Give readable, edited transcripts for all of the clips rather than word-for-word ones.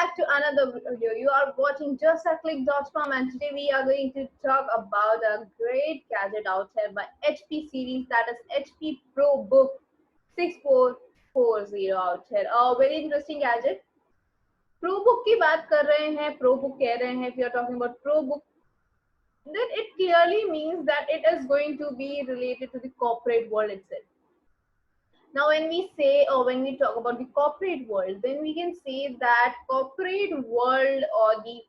back to another video. You are watching JustAClick.com, and today we are going to talk about a great gadget out here by HP series, that is HP ProBook 6440 out here. A very interesting gadget. ProBook की बात कर रहे हैं, ProBook कह रहे हैं. If you are talking about ProBook, then it clearly means that it is going to be related to the corporate world itself. Now, when we say or when we talk about the corporate world, then we can say that corporate world or the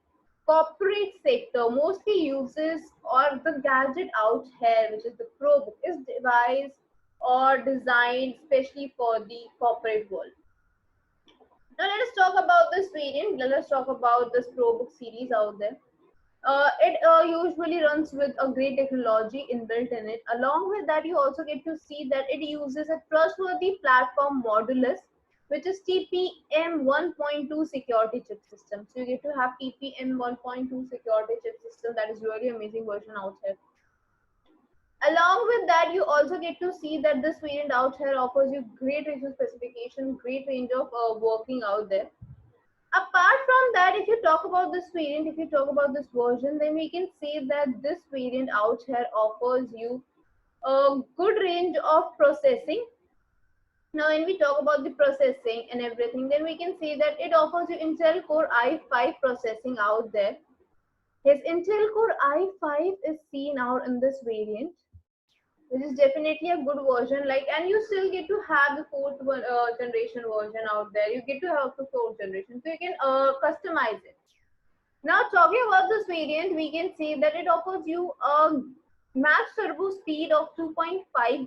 corporate sector mostly uses or the gadget out here, which is the ProBook, is devised or designed especially for the corporate world. Now, let us talk about this variant. Let us talk about this ProBook series out there. It usually runs with a great technology inbuilt in it. Along with that, you also get to see that it uses a trustworthy platform Modulus, which is TPM 1.2 security chip system. So you get to have TPM 1.2 security chip system. That is really amazing version out here. Along with that, you also get to see that this variant out here offers you great range of specification, great range of working out there. Apart from that, if you talk about this variant, if you talk about this version, then we can say that this variant out here offers you a good range of processing. Now, when we talk about the processing and everything, then we can say that it offers you Intel Core i5 processing out there. His Intel Core i5 is seen out in this variant, which is definitely a good version. And you still get to have the fourth generation version out there. You get to have the fourth generation, so you can customize it. Now, talking about this variant, we can say that it offers you a max turbo speed of 2.5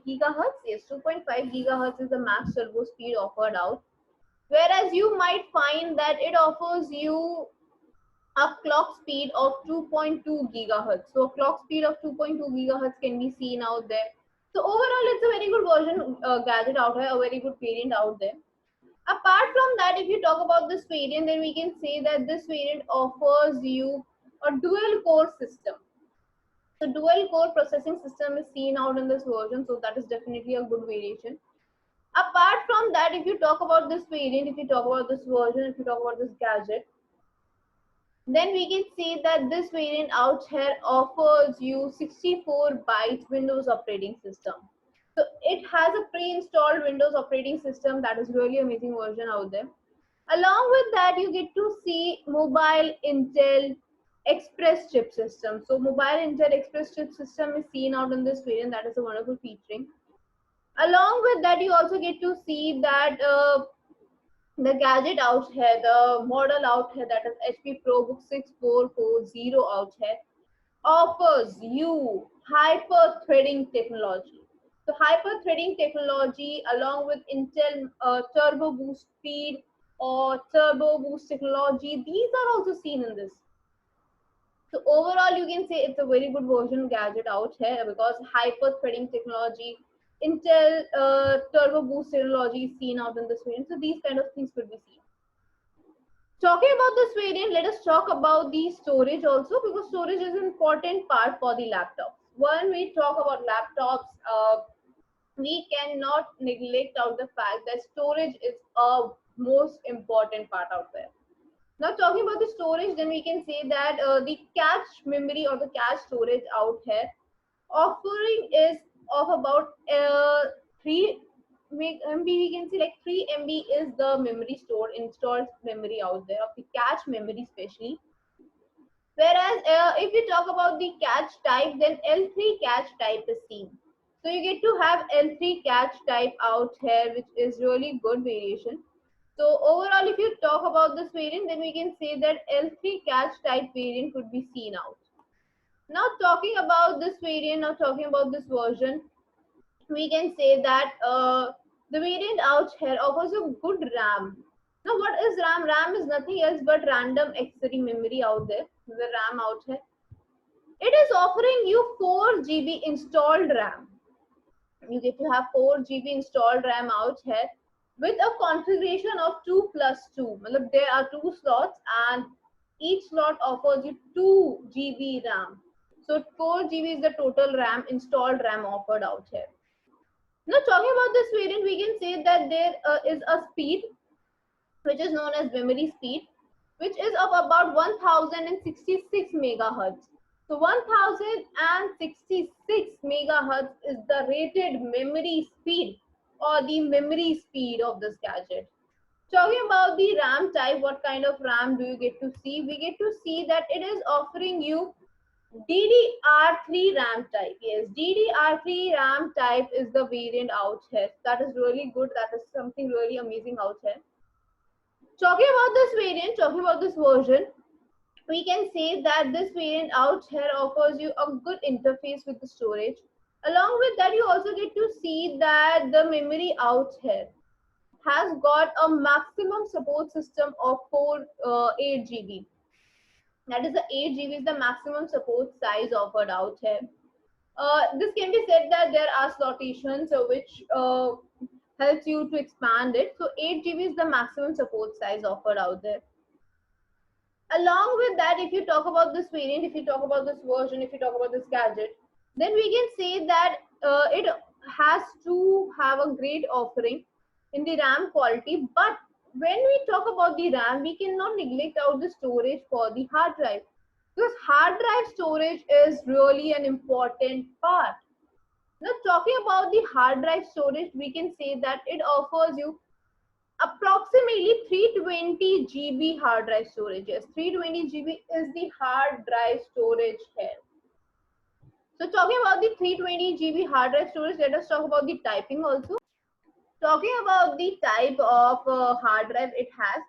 gigahertz. Yes, 2.5 gigahertz is the max turbo speed offered out. Whereas you might find that it offers you a clock speed of 2.2 gigahertz. So a clock speed of 2.2 gigahertz can be seen out there. So overall, it's a very good version gadget out here, a very good variant out there. Apart from that, if you talk about this variant, then we can say that this variant offers you a dual core system. So dual core processing system is seen out in this version, so that is definitely a good variation. Apart from that, if you talk about this variant, if you talk about this version, if you talk about this gadget, then we can say that this variant out here offers you 64-byte Windows operating system. So it has a pre-installed Windows operating system. That is really amazing version out there. Along with that, you get to see mobile Intel Express chip system. So mobile Intel Express chip system is seen out in this variant. That is a wonderful featuring. Along with that, you also get to see that the gadget out here, the model out here, that is HP ProBook 6440 out here, offers you hyper-threading technology. So hyper-threading technology along with Intel Turbo Boost speed or Turbo Boost technology, these are also seen in this. So overall, you can say it's a very good version gadget out here because hyper-threading technology, Intel Turbo Boost technology is seen out in this variant. So these kind of things could be seen. Talking about this variant, let us talk about the storage also, because storage is an important part for the laptop. When we talk about laptops, we cannot neglect out the fact that storage is a most important part out there. Now, talking about the storage, then we can say that the cache memory or the cache storage out here offering is of about 3 MB. We can see like 3 MB is the memory stored, installed memory out there of the cache memory especially. Whereas if you talk about the cache type, then L3 cache type is seen. So you get to have L3 cache type out here, which is really good variation. So overall, if you talk about this variant, then we can say that L3 cache type variant could be seen out. Now talking about this variant, now talking about this version, we can say that the variant out here offers a good RAM. Now what is RAM? RAM is nothing else but random accessory memory out there, the RAM out here. It is offering you 4 GB installed RAM. You get to have 4 GB installed RAM out here with a configuration of 2+2. There are 2 slots and each slot offers you 2 GB RAM. So 4 GB is the total RAM, installed RAM offered out here. Now talking about this variant, we can say that there is a speed which is known as memory speed, which is of about 1066 megahertz. So 1066 megahertz is the rated memory speed or the memory speed of this gadget. Talking about the RAM type, what kind of RAM do you get to see? We get to see that it is offering you DDR3 RAM type. Yes, DDR3 RAM type is the variant out here. That is really good. That is something really amazing out here. Talking about this variant, talking about this version, we can say that this variant out here offers you a good interface with the storage. Along with that, you also get to see that the memory out here has got a maximum support system of 8 GB. That is the 8 GB is the maximum support size offered out here. This can be said that there are slotations which helps you to expand it. So 8 GB is the maximum support size offered out there. Along with that, if you talk about this variant, if you talk about this version, if you talk about this gadget, then we can say that it has to have a great offering in the RAM quality. But when we talk about the RAM, we cannot neglect out the storage for the hard drive, because hard drive storage is really an important part. Now, talking about the hard drive storage, we can say that it offers you approximately 320 GB hard drive storage. Yes, 320 GB is the hard drive storage here. So talking about the 320 GB hard drive storage, let us talk about the typing also. Talking about the type of hard drive it has,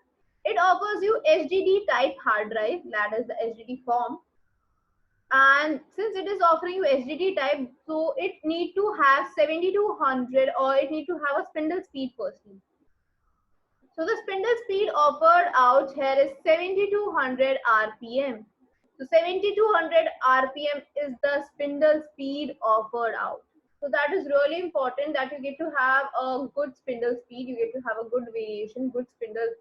it offers you HDD type hard drive, that is the HDD form. And since it is offering you HDD type, so it need to have 7200 or it need to have a spindle speed firstly. So the spindle speed offered out here is 7200 RPM. So 7200 RPM is the spindle speed offered out. So that is really important that you get to have a good spindle speed, you get to have a good variation, good spindle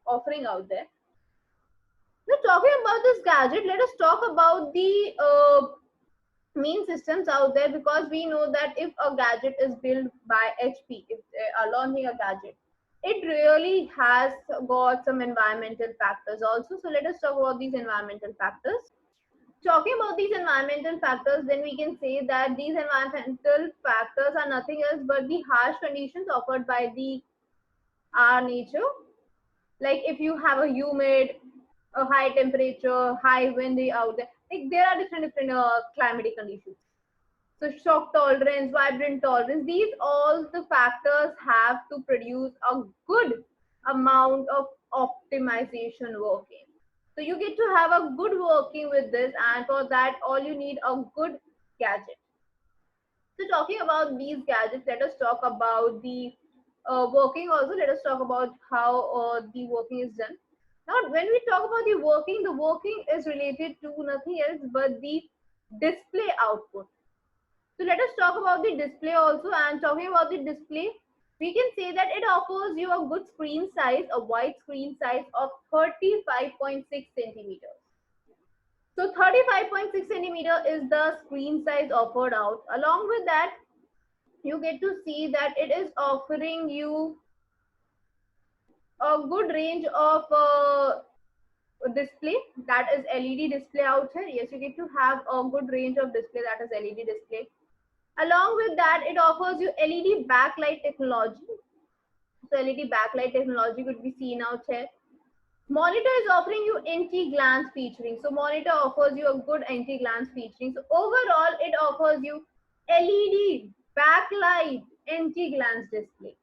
offering out there. Now talking about this gadget, let us talk about the main systems out there, because we know that if a gadget is built by HP, if they are launching a gadget, it really has got some environmental factors also. So let us talk about these environmental factors. Talking about these environmental factors, then we can say that these environmental factors are nothing else but the harsh conditions offered by our nature. Like if you have a humid, a high temperature, high windy out there, like there are different climatic conditions. So shock tolerance, vibrant tolerance, these all the factors have to produce a good amount of optimization working. So you get to have a good working with this, and for that all you need a good gadget. So talking about these gadgets, let us talk about the working also. Let us talk about how the working is done. Now, when we talk about the working is related to nothing else but the display output. So let us talk about the display also. And talking about the display, we can say that it offers you a good screen size, a wide screen size of 35.6 centimeters. So 35.6 centimeter is the screen size offered out. Along with that, you get to see that it is offering you a good range of display, that is LED display out here. Yes, you get to have a good range of display, that is LED display. Along with that, it offers you LED backlight technology. So LED backlight technology could be seen out here. Monitor is offering you anti-glance featuring. So monitor offers you a good anti-glance featuring. So overall, it offers you LED backlight anti-glance display.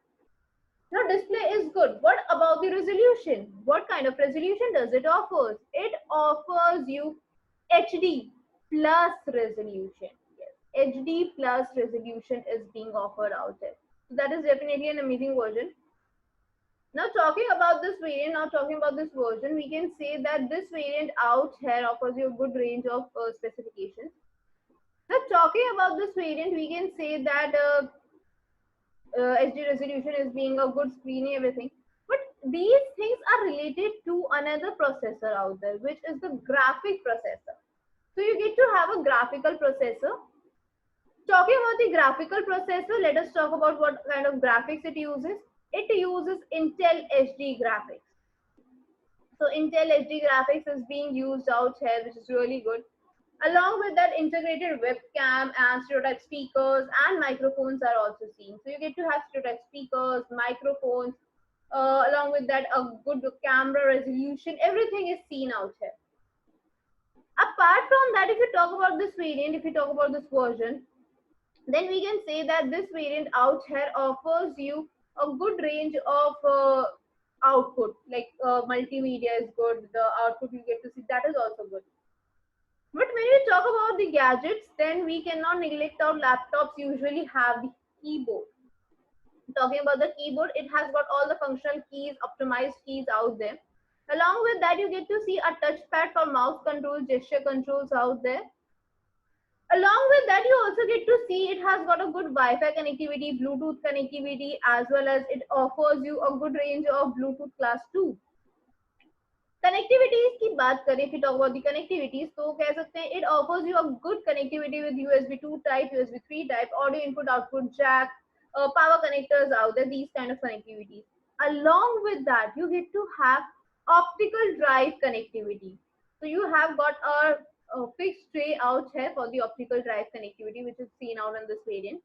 Now display is good. What about the resolution? What kind of resolution does it offer? It offers you HD plus resolution. Yes, HD plus resolution is being offered out there. So that is definitely an amazing version. Now talking about this variant, now talking about this version, we can say that this variant out here offers you a good range of specifications. Now talking about this variant, we can say that HD resolution is being a good screening, everything. But these things are related to another processor out there, which is the graphic processor. So you get to have a graphical processor. Talking about the graphical processor, let us talk about what kind of graphics it uses. It uses Intel HD graphics. So Intel HD graphics is being used out here, which is really good. Along with that, integrated webcam and stereotype speakers and microphones are also seen. So you get to have stereotype speakers, microphones, along with that, a good camera resolution. Everything is seen out here. Apart from that, if you talk about this variant, if you talk about this version, then we can say that this variant out here offers you a good range of output, like multimedia is good, the output you get to see, that is also good. But when we talk about the gadgets, then we cannot neglect our laptops usually have the keyboard. Talking about the keyboard, it has got all the functional keys, optimized keys out there. Along with that, you get to see a touchpad for mouse controls, gesture controls out there. Along with that, you also get to see it has got a good Wi-Fi connectivity, Bluetooth connectivity, as well as it offers you a good range of Bluetooth class 2. Connectivities की बात करें, if you talk about the connectivities, तो कह सकते हैं it offers you a good connectivity with USB 2 type, USB 3 type, audio input output jack, power connectors out there, these kind of connectivities. Along with that, you get to have optical drive connectivity. So you have got a fixed tray out here for the optical drive connectivity, which is seen out in this variant.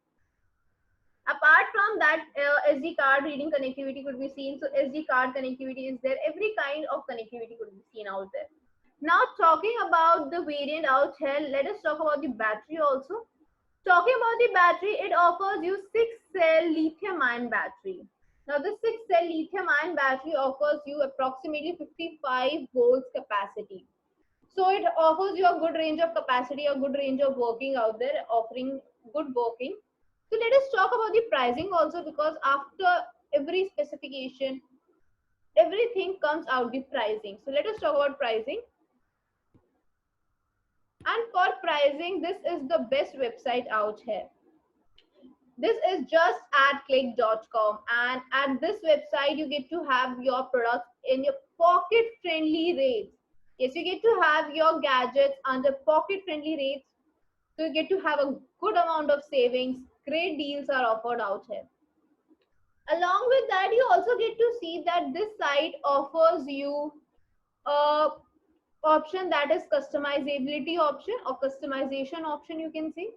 Apart from that, SD card reading connectivity could be seen. So SD card connectivity is there. Every kind of connectivity could be seen out there. Now talking about the variant out here, let us talk about the battery also. Talking about the battery, it offers you 6-cell lithium-ion battery. Now the 6-cell lithium-ion battery offers you approximately 55 volts capacity. So it offers you a good range of capacity, a good range of working out there, offering good working. So let us talk about the pricing also, because after every specification, everything comes out the pricing. So let us talk about pricing. And for pricing, this is the best website out here. This is just at click.com, and at this website you get to have your products in your pocket friendly rates. Yes, you get to have your gadgets under pocket friendly rates. So you get to have a good amount of savings. Great deals are offered out here. Along with that, you also get to see that this site offers you a option that is customizability option or customization option, you can see.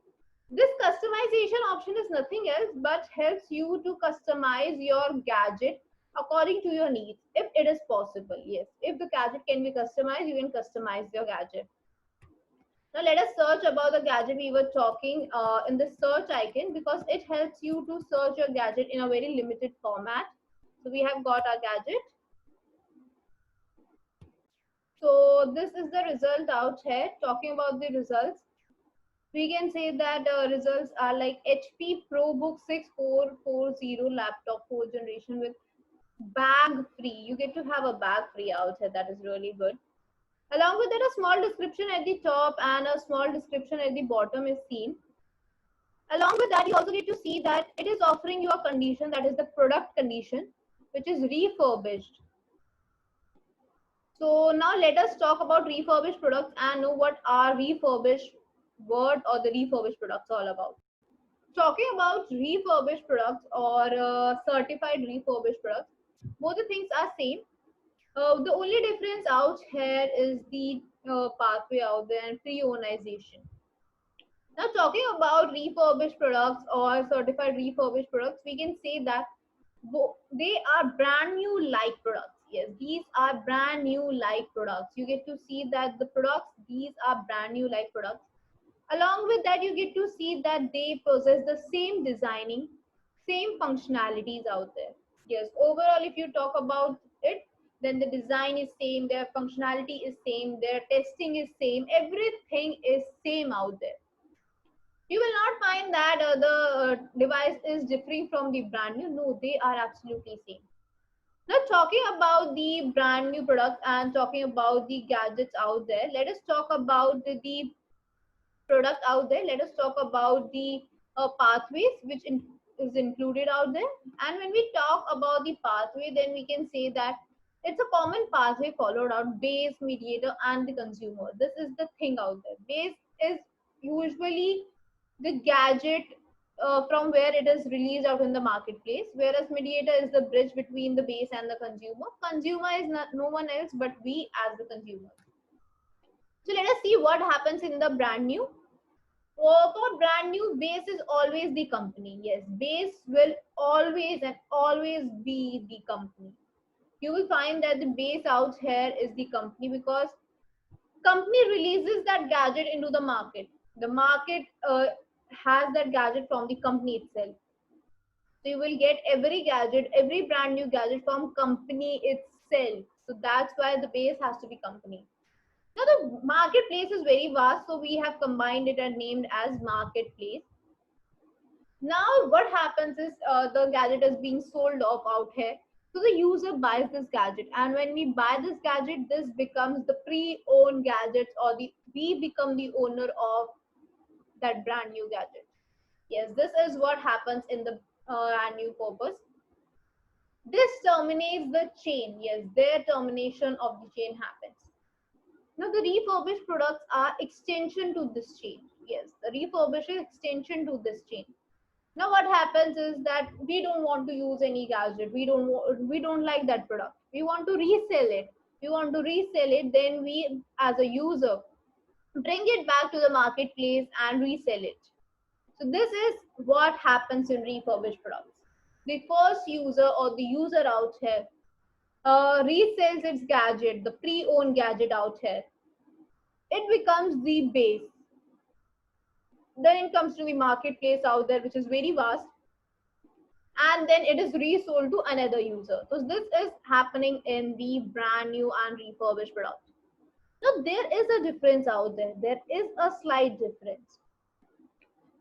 This customization option is nothing else but helps you to customize your gadget according to your needs, if it is possible. Yes, if the gadget can be customized, you can customize your gadget. Now let us search about the gadget we were talking in the search icon, because it helps you to search your gadget in a very limited format. So we have got our gadget. So this is the result out here. Talking about the results, we can say that results are like HP ProBook 6440 laptop 4th generation with bag free. You get to have a bag free out here. That is really good. Along with that, a small description at the top and a small description at the bottom is seen. Along with that, you also get to see that it is offering you a condition, that is the product condition, which is refurbished. So now let us talk about refurbished products and know what are refurbished word or the refurbished products all about. Talking about refurbished products or certified refurbished products, both the things are same. The only difference out here is the pathway out there and pre-ownization. Now talking about refurbished products or certified refurbished products, we can say that they are brand new like products. Yes, these are brand new like products. You get to see that the products, these are brand new like products. Along with that, you get to see that they possess the same designing, same functionalities out there. Yes, overall, if you talk about it, then the design is same, their functionality is same, their testing is same, everything is same out there. You will not find that the device is differing from the brand new. No, they are absolutely same. Now talking about the brand new products and talking about the gadgets out there, let us talk about the product out there. Let us talk about the pathways which is included out there. And when we talk about the pathway, then we can say that it's a common pathway followed out: base, mediator, and the consumer. This is the thing out there. Base is usually the gadget from where it is released out in the marketplace, whereas mediator is the bridge between the base and the consumer. Consumer is not, no one else but we as the consumer. So let us see what happens in the brand new. For brand new, base is always the company. Yes, base will always and always be the company. You will find that the base out here is the company because company releases that gadget into the market. The market has that gadget from the company itself. So you will get every gadget, every brand new gadget from company itself. So that's why the base has to be company. Now the marketplace is very vast, so we have combined it and named as marketplace. Now what happens is the gadget is being sold off out here. So the user buys this gadget, and when we buy this gadget, this becomes the pre-owned gadgets, or we become the owner of that brand new gadget. Yes, this is what happens in the brand new purpose. This terminates the chain. Yes, their termination of the chain happens. Now the refurbished products are extension to this chain. Yes, the refurbished is extension to this chain. Now what happens is that we don't want to use any gadget. We don't like that product. We want to resell it. We want to resell it. Then we, as a user, bring it back to the marketplace and resell it. So this is what happens in refurbished products. The first user or the user out here resells its gadget, the pre-owned gadget out here. It becomes the base. Then it comes to the marketplace out there, which is very vast, and then it is resold to another user. So this is happening in the brand new and refurbished product. Now there is a difference out there. There is a slight difference.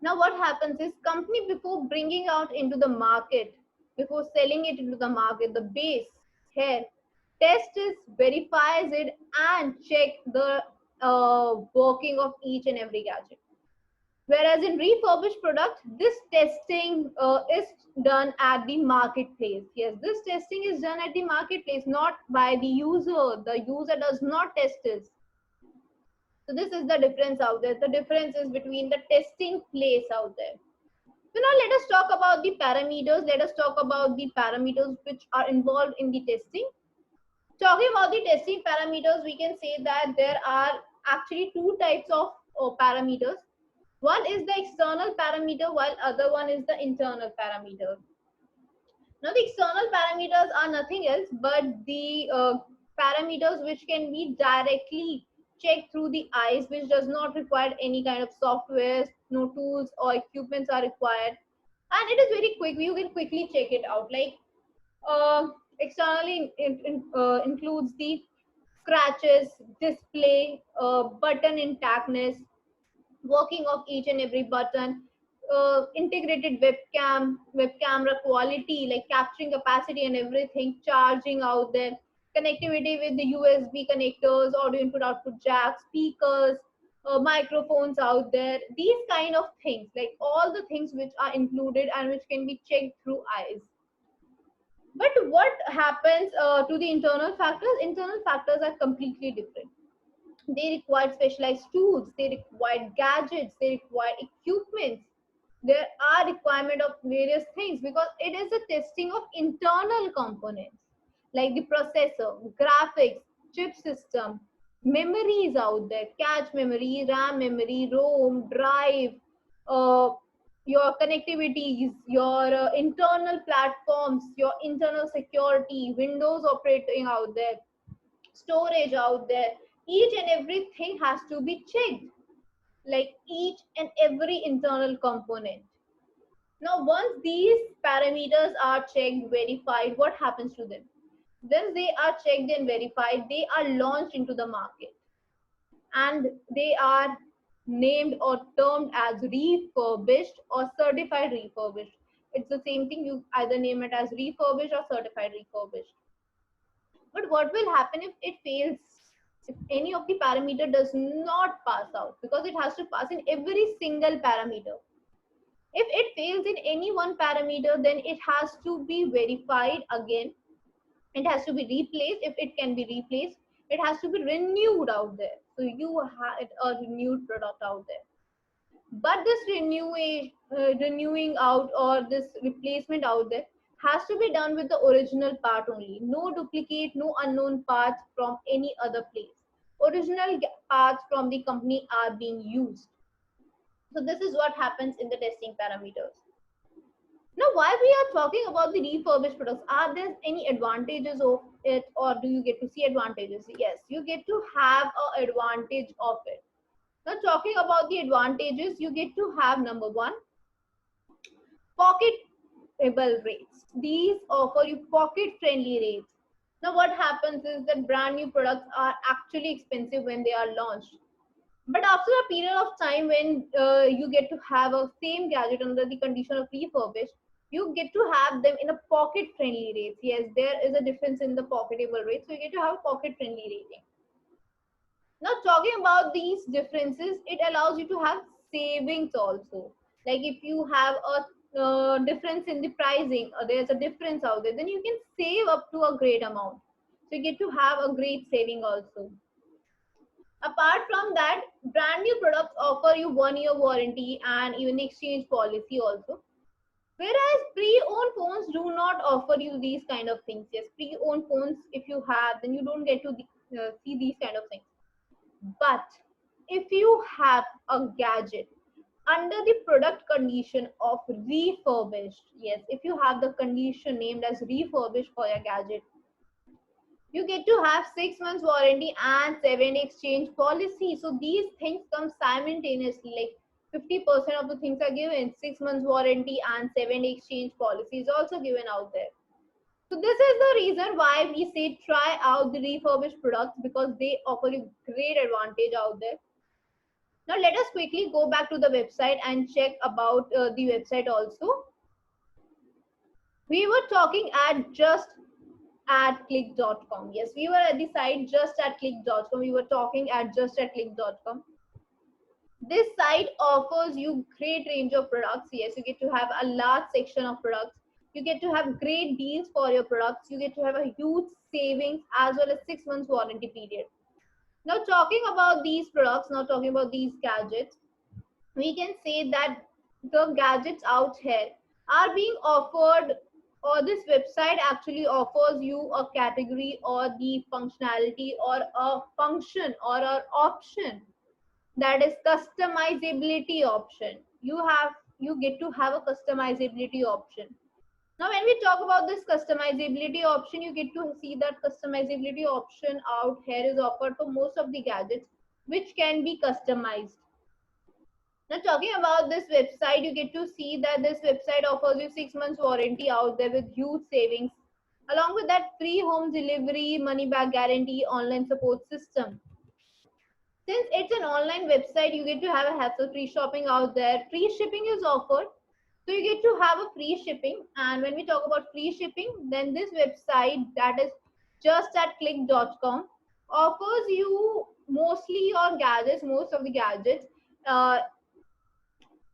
Now what happens is company, before bringing out into the market, before selling it into the market, the base here test is, verifies it, and check the working of each and every gadget. Whereas in refurbished product, this testing is done at the marketplace. Yes, this testing is done at the marketplace, not by the user. The user does not test this. So this is the difference out there. The difference is between the testing place out there. So now let us talk about the parameters. Let us talk about the parameters which are involved in the testing. Talking about the testing parameters, we can say that there are actually two types of parameters. One is the external parameter, while other one is the internal parameter. Now the external parameters are nothing else but the parameters which can be directly checked through the eyes, which does not require any kind of software, no tools or equipments are required, and it is very quick. You can quickly check it out. Like externally includes the scratches, display, button intactness, working of each and every button, integrated web camera quality, like capturing capacity and everything, charging out there, connectivity with the USB connectors, audio input output jack, speakers, microphones out there, these kind of things, like all the things which are included and which can be checked through eyes. But what happens to the internal factors? Internal factors are completely different. They require specialized tools, they require gadgets, they require equipments. There are requirement of various things because it is a testing of internal components like the processor, graphics, chip system, memories out there, cache memory, RAM memory, ROM, drive, uh, your connectivities, your internal platforms, your internal security, Windows operating out there, storage out there, each and everything has to be checked, like each and every internal component. Now once these parameters are checked, verified, what happens to them? Once they are checked and verified, they are launched into the market and they are named or termed as refurbished or certified refurbished. It's the same thing, you either name it as refurbished or certified refurbished. But what will happen if it fails? If any of the parameter does not pass out, because it has to pass in every single parameter. If it fails in any one parameter, then it has to be verified again. It has to be replaced if it can be replaced. It has to be renewed out there. So you have a renewed product out there. But this renewing out or this replacement out there has to be done with the original part only. No duplicate, no unknown parts from any other place. Original parts from the company are being used. So this is what happens in the testing parameters. Now, why we are talking about the refurbished products? Are there any advantages of it, or do you get to see advantages? Yes, you get to have an advantage of it. Now, talking about the advantages, you get to have number one, pocketable rates. These offer you pocket-friendly rates. Now, what happens is that brand new products are actually expensive when they are launched. But after a period of time when you get to have a same gadget under the condition of refurbished, you get to have them in a pocket friendly rates. Yes, there is a difference in the pocketable rate. So you get to have pocket friendly rating. Now talking about these differences, it allows you to have savings also. Like if you have a difference in the pricing, or there's a difference out there, then you can save up to a great amount. So you get to have a great saving also. Apart from that, brand new products offer you 1 year warranty and even exchange policy also. Whereas pre-owned phones do not offer you these kind of things. Yes, pre-owned phones, if you have, then you don't get to see these kind of things. But if you have a gadget under the product condition of refurbished, yes, if you have the condition named as refurbished for your gadget, you get to have 6 months warranty and 7 exchange policy. So these things come simultaneously, like 50% of the things are given, 6 months warranty and 7 exchange policy is also given out there. So this is the reason why we say try out the refurbished products, because they offer you great advantage out there. Now let us quickly go back to the website and check about the website also. We were talking at just at click.com. Yes, we were at the site just at click.com. We were talking at just at click.com. This site offers you great range of products. Yes, you get to have a large section of products. You get to have great deals for your products. You get to have a huge savings as well as 6 months warranty period. Now talking about these products, now talking about these gadgets, we can say that the gadgets out here are being offered, or this website actually offers you a category or the functionality or a function or an option, that is customizability option. You get to have a customizability option. Now when we talk about this customizability option, you get to see that customizability option out here is offered for most of the gadgets which can be customized. Now talking about this website, you get to see that this website offers you 6 months warranty out there with huge savings. Along with that, free home delivery, money back guarantee, online support system. Since it's an online website, you get to have a hassle-free shopping out there. Free shipping is offered. So you get to have a free shipping. And when we talk about free shipping, then this website, that is just at click.com, offers you mostly your gadgets, most of the gadgets, uh,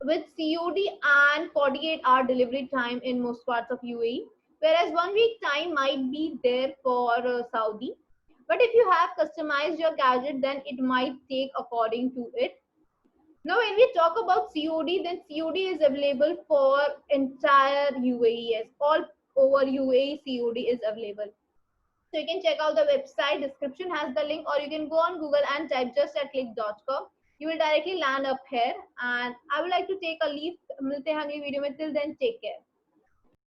with COD and 48-hour delivery time in most parts of UAE, whereas 1 week time might be there for Saudi. But if you have customized your gadget, then it might take according to it. Now, when we talk about COD, then COD is available for entire UAE. Yes, all over UAE COD is available. So you can check out the website, description has the link, or you can go on Google and type just at click.com. You will directly land up here. And I would like to take a leave. मिलते हैं अगली video में. Till then, take care.